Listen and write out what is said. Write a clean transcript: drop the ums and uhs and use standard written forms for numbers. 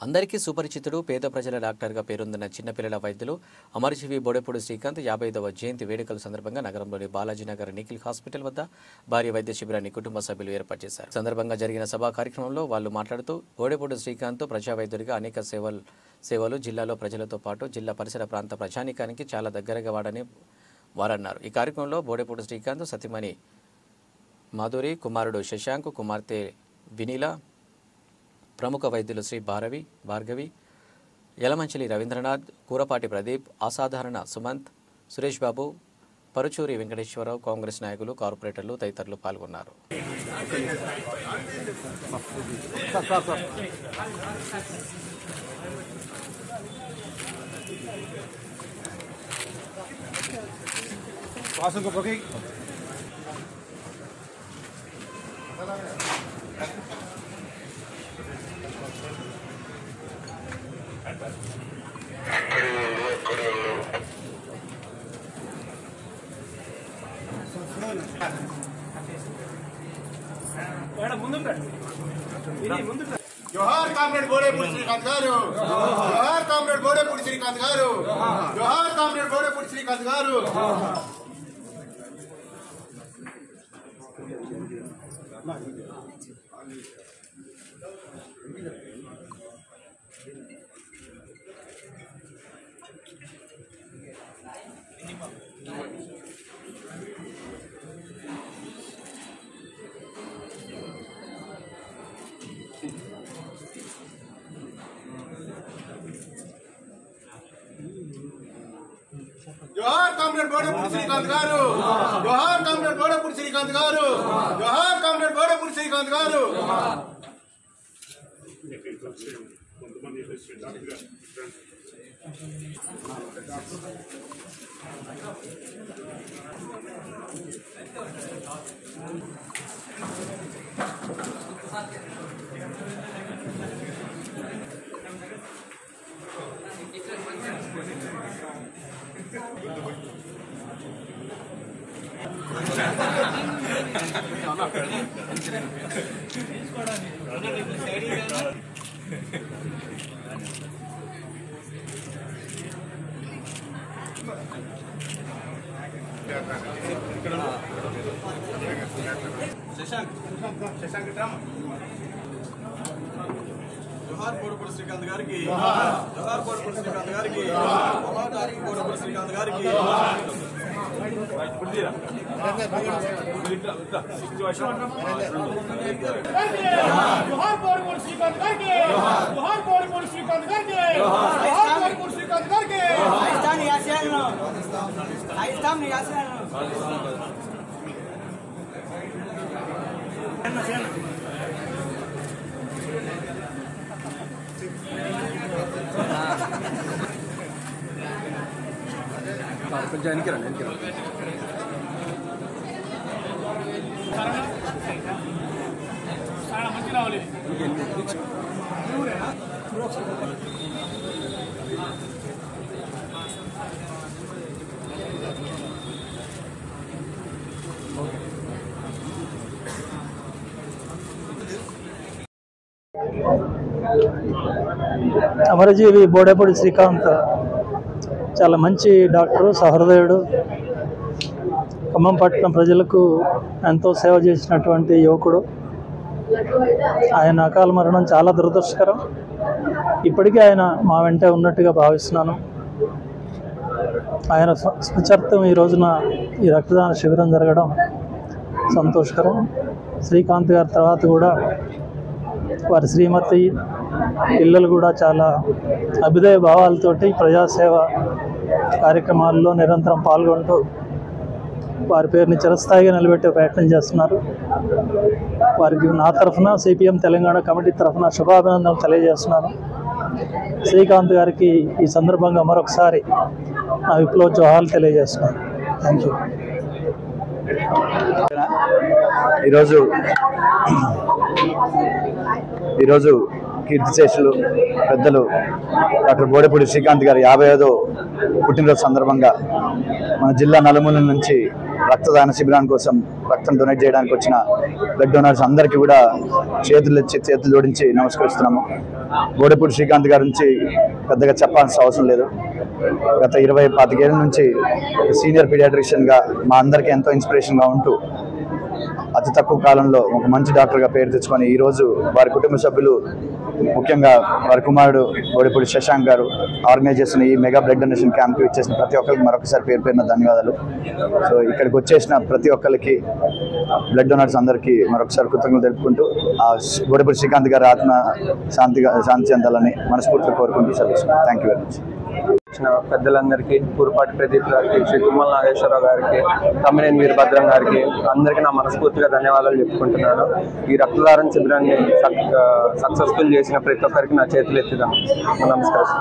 అందరికీ సుపరిచితుడు పేద ప్రజల డాక్టర్గా పేరొందిన చిన్నపిల్లల వైద్యులు అమరజీవి బోడెపూడి శ్రీకాంత్ 55వ జయంతి వేడుకల సందర్భంగా నగరంలోని బాలాజీనగర్ నిఖిల్ హాస్పిటల్ వద్ద భారీ వైద్య శిబిరాన్ని కుటుంబ సభ్యులు ఏర్పాటు చేశారు. సందర్భంగా జరిగిన సభా కార్యక్రమంలో వాళ్ళు మాట్లాడుతూ బోడెపూడి శ్రీకాంత్ ప్రజా వైద్యుడిగా అనేక సేవలు జిల్లాలో ప్రజలతో పాటు జిల్లా పరిసర ప్రాంత ప్రజానీకానికి చాలా దగ్గరగా వాడని వారన్నారు. ఈ కార్యక్రమంలో బోడెపూడి శ్రీకాంత్ సతీమణి మాధురి, కుమారుడు శశాంక్, కుమార్తె వినీల, ప్రముఖ వైద్యులు శ్రీ భార్గవి, యలమంచిలి రవీంద్రనాథ్, కూరపాటి ప్రదీప్, అసాధారణ సుమంత్, సురేష్ బాబు, పరుచూరి వెంకటేశ్వరరావు, కాంగ్రెస్ నాయకులు, కార్పొరేటర్లు తదితరులు పాల్గొన్నారు. जोहार कामरेड बोडेपूडी श्रीकांत गारू, जोहार कामरेड बोडेपूडी श्रीकांत गारू, जोहार कामरेड बोडेपूडी श्रीकांत गारू. जोहार कामरेड बोडेपूडी श्रीकांत गारू, जोहार कामरेड बोडेपूडी श्रीकांत गारू, जोहार कामरेड बोडेपूडी श्रीकांत गारू. जोहार बोडेपूडी श्रीकांत गारिकी, जोहार बोडेपूडी श्रीकांत गारिकी, जोहार बोडेपूडी श्रीकांत गारिकी. जोहार बोडेपूडी श्रीकांत गारिकी, जोहार बोडेपूडी श्रीकांत गारिकी, जोहार बोडेपूडी श्रीकांत गारिकी. అమరజీవి బోడెపూడి శ్రీకాంత్ చాలా మంచి డాక్టరు, సహృదయుడు. ఖమ్మం పట్టణం ప్రజలకు ఎంతో సేవ చేసినటువంటి యువకుడు. ఆయన అకాల మరణం చాలా దురదృష్టకరం. ఇప్పటికీ ఆయన మా వెంటే ఉన్నట్టుగా భావిస్తున్నాను. ఆయన స్మృత్యర్థం ఈ రోజున ఈ రక్తదాన శిబిరం జరగడం సంతోషకరం. శ్రీకాంత్ గారి తర్వాత కూడా వారి శ్రీమతి, పిల్లలు కూడా చాలా అభ్యుదయ భావాలతోటి ప్రజాసేవ కార్యక్రమాల్లో నిరంతరం పాల్గొంటూ వారి పేరుని చిరస్థాయిగా నిలబెట్టే ప్రయత్నం చేస్తున్నారు. వారికి నా తరఫున, సిపిఎం తెలంగాణ కమిటీ తరఫున శుభాభినందనలు తెలియజేస్తున్నాను. శ్రీకాంత్ గారికి ఈ సందర్భంగా మరొకసారి నా విప్లవ జోహార్లు తెలియజేస్తున్నాను. Thank you. ఈరోజు కీర్తిశేషులు పెద్దలు డాక్టర్ బోడెపూడి శ్రీకాంత్ గారి 55వ పుట్టినరోజు సందర్భంగా మన జిల్లా నలుమూలల నుంచి రక్తదాన శిబిరాని కోసం రక్తం డొనేట్ చేయడానికి వచ్చిన బ్లడ్ డోనర్స్ అందరికీ కూడా చేతులు జోడించి నమస్కరిస్తున్నాము. బోడెపూడి శ్రీకాంత్ గారి నుంచి పెద్దగా చెప్పాల్సిన అవసరం లేదు. గత 25 ఏళ్ళ నుంచి సీనియర్ పీడియాట్రిషియన్గా మా అందరికీ ఎంతో ఇన్స్పిరేషన్గా ఉంటూ అతి తక్కువ కాలంలో ఒక మంచి డాక్టర్గా పేరు తెచ్చుకొని ఈరోజు వారి కుటుంబ సభ్యులు, ముఖ్యంగా వారి కుమారుడు బోడెపూడి శశాంక్ గారు ఆర్గనైజ్ చేస్తున్న ఈ మెగా బ్లడ్ డొనేషన్ క్యాంప్కి ఇచ్చేసిన ప్రతి ఒక్కరికి మరొకసారి పేరున ధన్యవాదాలు. సో ఇక్కడికి వచ్చేసిన ప్రతి ఒక్కరికి, బ్లడ్ డొనర్స్ అందరికీ మరొకసారి కృతజ్ఞతలు తెలుపుకుంటూ ఆ బోడెపూడి శ్రీకాంత్ గారి ఆత్మ శాంతి చెందాలని మనస్ఫూర్తిగా కోరుకుంటూ సెలవుస్తున్నాను. Thank you very much. పెద్దలందరికీ, పూర్పాటి ప్రదీప్ గారికి, శ్రీ తుమ్మల నాగేశ్వరరావు గారికి, తమ్మినేని వీరభద్రం గారికి అందరికీ నా మనస్ఫూర్తిగా ధన్యవాదాలు చెప్పుకుంటున్నాను. ఈ రక్తదాన శిబిరాన్ని సక్సెస్ఫుల్ చేసిన ప్రతి ఒక్కరికి నా చేతులు ఎత్తుదాం నమస్కారం.